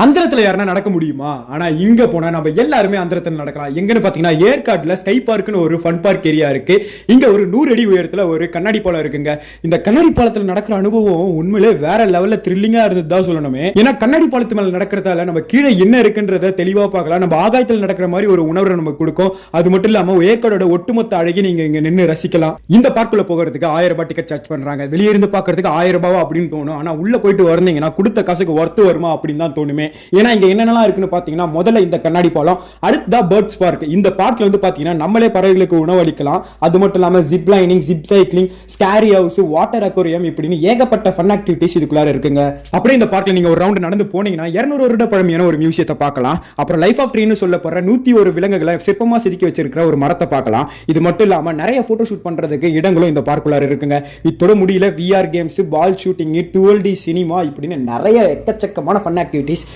அந்தரத்துல யாருன்னா நடக்க முடியுமா? ஆனா இங்க போனா நம்ம எல்லாருமே அந்தரத்துல நடக்கலாம். எங்கன்னு பாத்தீங்கன்னா ஏற்காடுல ஸ்கை பார்க்னு ஒரு ஃபன் பார்க் ஏரியா இருக்கு. இங்க ஒரு 100 அடி உயரத்துல ஒரு கண்ணாடி பாலம் இருக்குங்க. இந்த கண்ணாடி பாலத்துல நடக்கிற அனுபவம் உண்மையிலே வேற லெவல்ல த்ரில்லிங்கா இருந்ததுதான் சொல்லணுமே. ஏன்னா கண்ணாடி பாலத்து மேல நடக்கிறதால நம்ம கீழே என்ன இருக்குன்றத தெளிவா பார்க்கலாம். நம்ம ஆகாயத்தில் நடக்கிற மாதிரி ஒரு உணர்வை நமக்கு கொடுக்கும். அது மட்டும் இல்லாம ஏற்காடோட ஒட்டுமொத்த அழகி நீங்க இங்க நின்று ரசிக்கலாம். இந்த பார்க்குள்ள போகிறதுக்கு 1000 ரூபாய் டிக்கெட் சார்ஜ் பண்றாங்க. வெளியே இருந்து பாக்குறதுக்கு 1000 ரூபாய் அப்படின்னு தோணும். ஆனா உள்ள போயிட்டு வந்தீங்கன்னா கொடுத்த காசுக்கு ஒர்த்து வருமா அப்படின்னு தான் தோணுமே. ஏன்னா இங்க என்னென்னலாம் இருக்குன்னு பாத்தீங்கன்னா முதல்ல இந்த கண்ணாடி பாலம், அடுத்ததா பேர்ட்ஸ் பார்க். இந்த பார்க்ல வந்து பாத்தீங்கன்னா நம்மளே பறவைகளுக்கு உணவு அளிக்கலாம். அது மட்டும் இல்லாம zip lining, zip cycling, scary house, water aquarium இப்படின்னு ஏகப்பட்ட ஃபன் ஆக்டிவிட்டிஸ் இதுக்குள்ளார இருக்குங்க. அப்படியே இந்த பார்க்ல நீங்க ஒரு ரவுண்ட் நடந்து போனீங்கன்னா 200 வருட பழமையான ஒரு மியூசியத்தை பார்க்கலாம். அப்புறம் லைஃப் ஆஃப் ட்ரீன்னு சொல்லப்படுற 101 விலங்குகளை சிற்பமா செதுக்கி வச்சிருக்கிற ஒரு மரத்தை பார்க்கலாம். இது மட்டும் இல்லாம நிறைய போட்டோ ஷூட் பண்றதுக்கு இடங்களும் இந்த பார்க்குள்ளார இருக்குங்க. இதோட முடியல VR கேம்ஸ், பால் ஷூட்டிங், 12D சினிமா இப்படின்னு நிறைய எக்கச்சக்கமான ஃபன் ஆக்டிவிட்டிஸ்